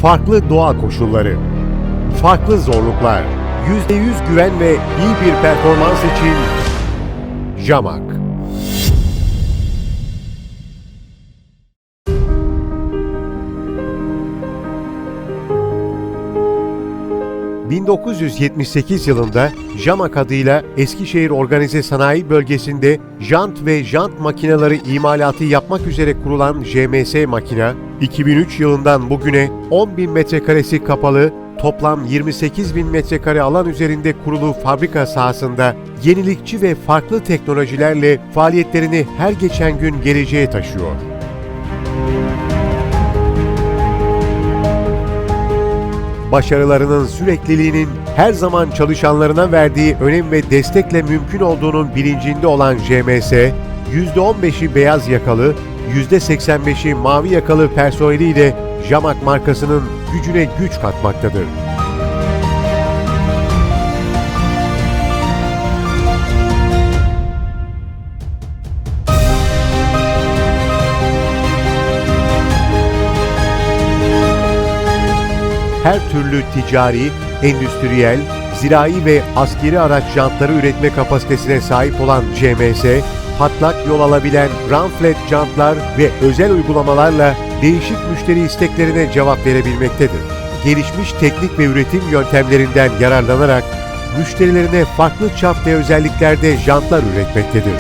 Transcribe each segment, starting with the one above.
Farklı doğa koşulları, farklı zorluklar, %100 güven ve iyi bir performans için Jamak. ...1978 yılında Jamak adıyla Eskişehir Organize Sanayi Bölgesi'nde jant ve jant makineleri imalatı yapmak üzere kurulan JMS Makina, 2003 yılından bugüne 10.000 metrekaresi kapalı, toplam 28.000 metrekare alan üzerinde kurulu fabrika sahasında yenilikçi ve farklı teknolojilerle faaliyetlerini her geçen gün geleceğe taşıyor. Başarılarının sürekliliğinin her zaman çalışanlarına verdiği önem ve destekle mümkün olduğunun bilincinde olan JMS, %15'i beyaz yakalı, %85'i mavi yakalı personeliyle Jamak markasının gücüne güç katmaktadır. Her türlü ticari, endüstriyel, zirai ve askeri araç jantları üretme kapasitesine sahip olan JMS, patlak yol alabilen run flat jantlar ve özel uygulamalarla değişik müşteri isteklerine cevap verebilmektedir. Gelişmiş teknik ve üretim yöntemlerinden yararlanarak müşterilerine farklı çap ve özelliklerde jantlar üretmektedir.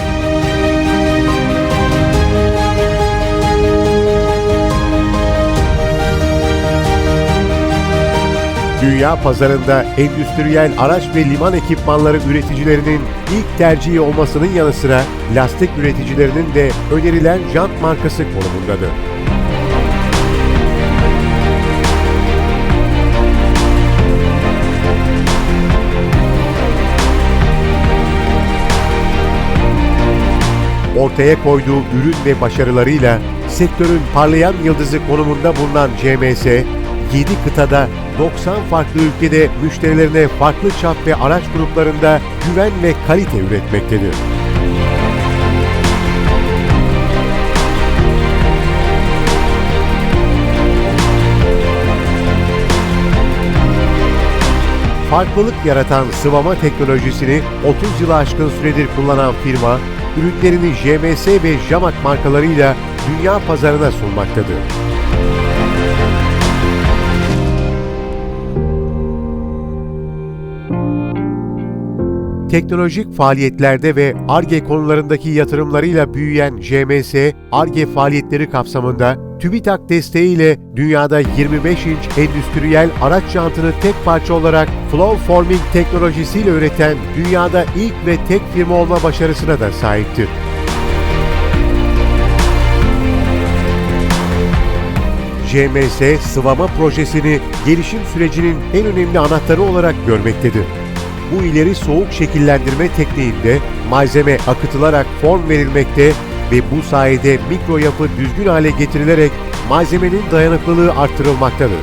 Dünya pazarında endüstriyel araç ve liman ekipmanları üreticilerinin ilk tercihi olmasının yanı sıra lastik üreticilerinin de önerilen jant markası konumundadır. Ortaya koyduğu ürün ve başarılarıyla sektörün parlayan yıldızı konumunda bulunan JMS, 7 kıtada 90 farklı ülkede müşterilerine farklı çap ve araç gruplarında güven ve kalite üretmektedir. Farklılık yaratan sıvama teknolojisini 30 yılı aşkın süredir kullanan firma, ürünlerini JMS ve Jamak markalarıyla dünya pazarına sunmaktadır. Teknolojik faaliyetlerde ve Ar-Ge konularındaki yatırımlarıyla büyüyen JMS, Ar-Ge faaliyetleri kapsamında TÜBİTAK desteğiyle dünyada 25 inç endüstriyel araç jantını tek parça olarak Flow Forming teknolojisiyle üreten dünyada ilk ve tek firma olma başarısına da sahiptir. JMS, sıvama projesini gelişim sürecinin en önemli anahtarı olarak görmektedir. Bu ileri soğuk şekillendirme tekniğinde malzeme akıtılarak form verilmekte ve bu sayede mikro yapı düzgün hale getirilerek malzemenin dayanıklılığı artırılmaktadır.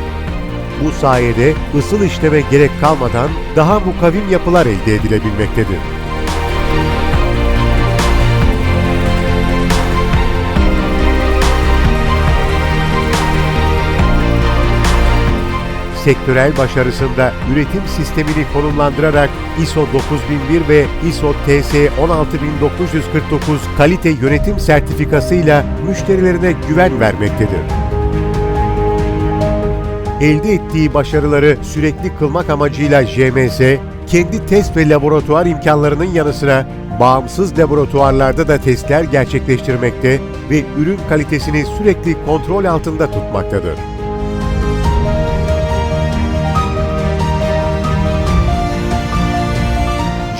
Bu sayede ısıl işleme gerek kalmadan daha mukavim yapılar elde edilebilmektedir. Sektörel başarısında üretim sistemini konumlandırarak ISO 9001 ve ISO TS 16949 kalite yönetim sertifikasıyla müşterilerine güven vermektedir. Elde ettiği başarıları sürekli kılmak amacıyla JMS, kendi test ve laboratuvar imkanlarının yanı sıra bağımsız laboratuvarlarda da testler gerçekleştirmekte ve ürün kalitesini sürekli kontrol altında tutmaktadır.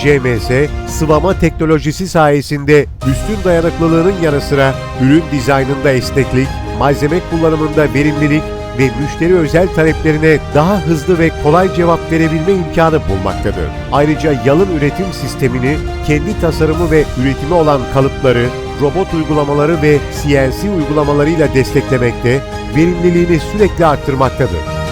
JMS, sıvama teknolojisi sayesinde üstün dayanıklılığının yanı sıra ürün dizaynında esneklik, malzeme kullanımında verimlilik ve müşteri özel taleplerine daha hızlı ve kolay cevap verebilme imkanı bulmaktadır. Ayrıca yalın üretim sistemini kendi tasarımı ve üretimi olan kalıpları, robot uygulamaları ve CNC uygulamalarıyla desteklemekte, verimliliğini sürekli arttırmaktadır.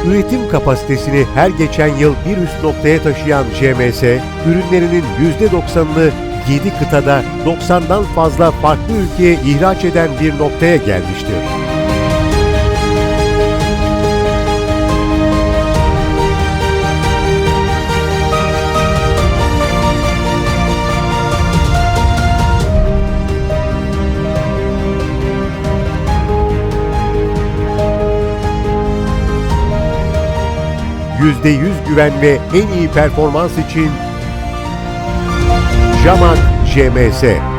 Üretim kapasitesini her geçen yıl bir üst noktaya taşıyan JMS, ürünlerinin %90'ını 7 kıtada 90'dan fazla farklı ülkeye ihraç eden bir noktaya gelmiştir. %100 güven ve en iyi performans için Jamak JMS.